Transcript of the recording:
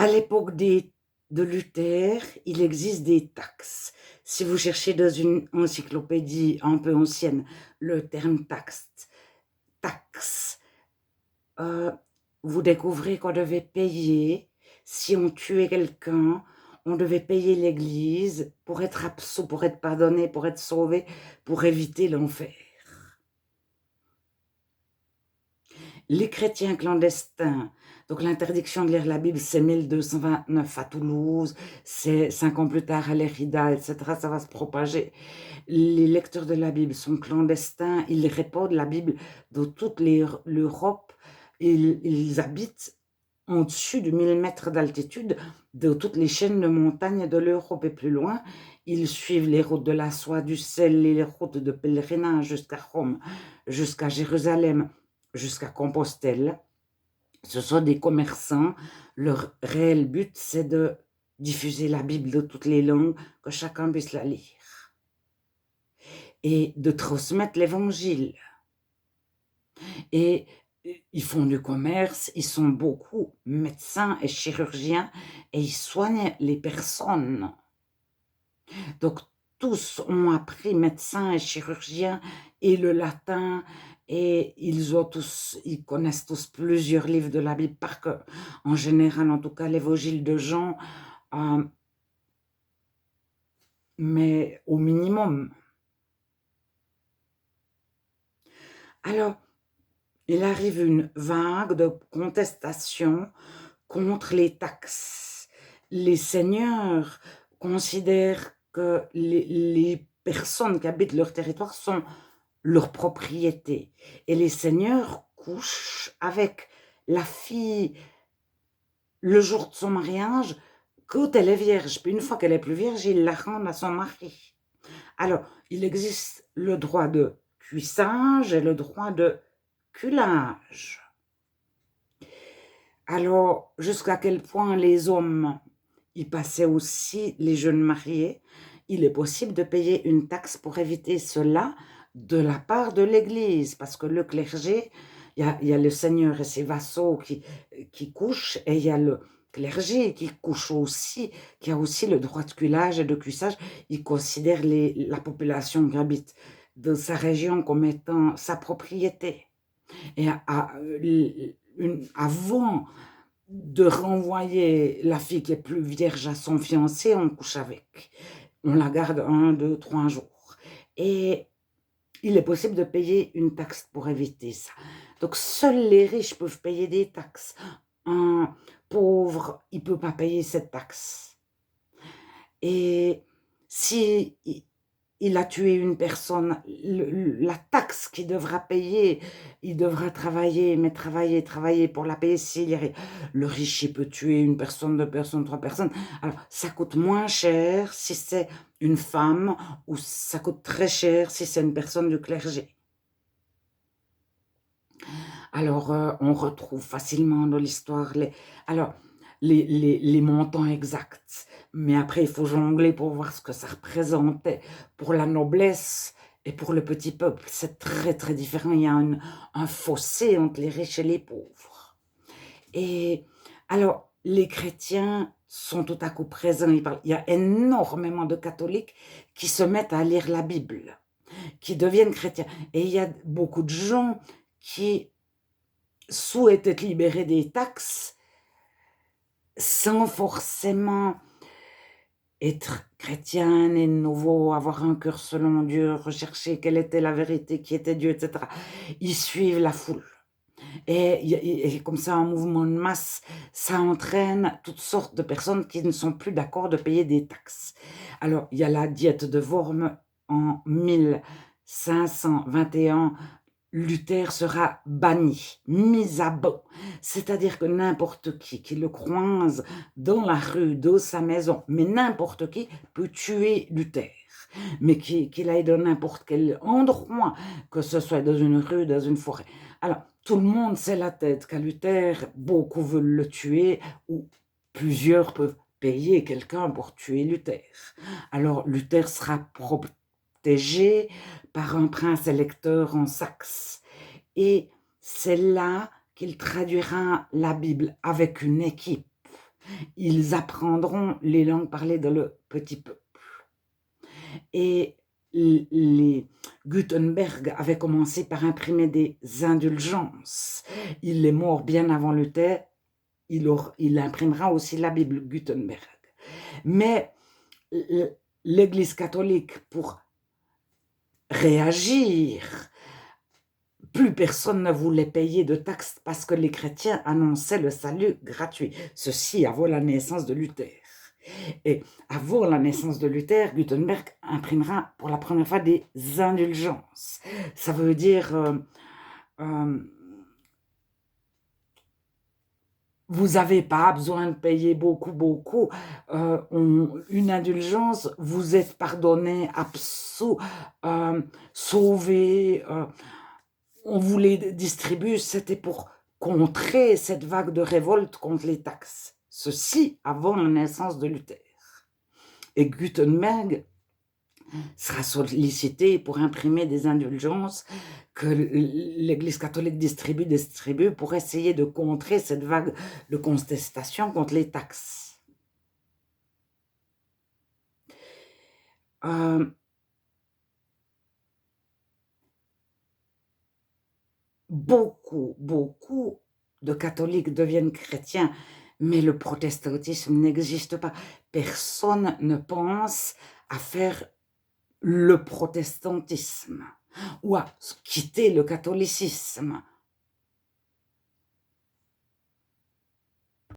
À l'époque de Luther, il existe des taxes. Si vous cherchez dans une encyclopédie un peu ancienne le terme taxe, euh, vous découvrez qu'on devait payer, si on tuait quelqu'un, on devait payer l'église pour être absous, pour être pardonné, pour être sauvé, pour éviter l'enfer. Les chrétiens clandestins, donc l'interdiction de lire la Bible, c'est 1229 à Toulouse, c'est 5 ans plus tard à Lérida, etc. Ça va se propager. Les lecteurs de la Bible sont clandestins, ils répandent la Bible dans toute l'Europe, ils habitent au-dessus de 1000 mètres d'altitude de toutes les chaînes de montagnes de l'Europe et plus loin. Ils suivent les routes de la soie, du sel, les routes de pèlerinage jusqu'à Rome, jusqu'à Jérusalem, jusqu'à Compostelle. Ce sont des commerçants. Leur réel but, c'est de diffuser la Bible de toutes les langues, que chacun puisse la lire. Et de transmettre l'évangile. Et ils font du commerce, ils sont beaucoup médecins et chirurgiens et ils soignent les personnes. Donc, tous ont appris médecins et chirurgiens et le latin et ils connaissent tous plusieurs livres de la Bible par cœur. En général, en tout cas, l'évangile de Jean, mais au minimum. Alors, il arrive une vague de contestation contre les taxes. Les seigneurs considèrent que les personnes qui habitent leur territoire sont leur propriété. Et les seigneurs couchent avec la fille le jour de son mariage quand elle est vierge. Puis une fois qu'elle est plus vierge, ils la rendent à son mari. Alors, il existe le droit de cuissage et le droit de culage. Alors, jusqu'à quel point les hommes y passaient aussi, les jeunes mariés, il est possible de payer une taxe pour éviter cela de la part de l'Église, parce que le clergé, il y a le Seigneur et ses vassaux qui couchent, et il y a le clergé qui couche aussi, qui a aussi le droit de culage et de cuissage. Il considère la population qui habite dans sa région comme étant sa propriété. Et avant de renvoyer la fille qui est plus vierge à son fiancé, on couche avec. On la garde 1, 2, 3 jours. Et il est possible de payer une taxe pour éviter ça. Donc, seuls les riches peuvent payer des taxes. Un pauvre, il ne peut pas payer cette taxe. Et si il a tué une personne, la taxe qu'il devra payer, il devra travailler, mais travailler pour la payer s'il y arrive. Le riche, il peut tuer une personne, deux personnes, trois personnes. Alors, ça coûte moins cher si c'est une femme ou ça coûte très cher si c'est une personne du clergé. Alors, on retrouve facilement dans l'histoire les montants exacts. Mais après, il faut jongler pour voir ce que ça représentait pour la noblesse et pour le petit peuple. C'est très, très différent. Il y a un fossé entre les riches et les pauvres. Et alors, les chrétiens sont tout à coup présents. Il y a énormément de catholiques qui se mettent à lire la Bible, qui deviennent chrétiens. Et il y a beaucoup de gens qui souhaitent être libérés des taxes sans forcément être chrétien et nouveau, avoir un cœur selon Dieu, rechercher quelle était la vérité, qui était Dieu, etc. Ils suivent la foule. Et comme ça, un mouvement de masse, ça entraîne toutes sortes de personnes qui ne sont plus d'accord de payer des taxes. Alors, il y a la diète de Worms en 1521. Luther sera banni, mis à bas. C'est-à-dire que n'importe qui le croise dans la rue, dans sa maison, mais n'importe qui peut tuer Luther. Mais qu'il aille dans n'importe quel endroit, que ce soit dans une rue, dans une forêt. Alors, tout le monde sait la tête qu'à Luther, beaucoup veulent le tuer, ou plusieurs peuvent payer quelqu'un pour tuer Luther. Alors, Luther sera protégé par un prince électeur en Saxe. Et c'est là qu'il traduira la Bible avec une équipe. Ils apprendront les langues parlées dans le petit peuple. Et les Gutenberg avait commencé par imprimer des indulgences. Il est mort bien avant Luther. Il imprimera aussi la Bible, Gutenberg. Mais l'Église catholique, pour réagir, plus personne ne voulait payer de taxes parce que les chrétiens annonçaient le salut gratuit. Ceci avant la naissance de Luther. Et avant la naissance de Luther, Gutenberg imprimera pour la première fois des indulgences. Ça veut dire vous n'avez pas besoin de payer beaucoup. Une indulgence, vous êtes pardonné, sauvé. On vous les distribue, c'était pour contrer cette vague de révolte contre les taxes. Ceci avant la naissance de Luther. Et Gutenberg sera sollicité pour imprimer des indulgences que l'Église catholique distribue pour essayer de contrer cette vague de contestation contre les taxes. Beaucoup de catholiques deviennent chrétiens, mais le protestantisme n'existe pas. Personne ne pense à faire le protestantisme ou à quitter le catholicisme.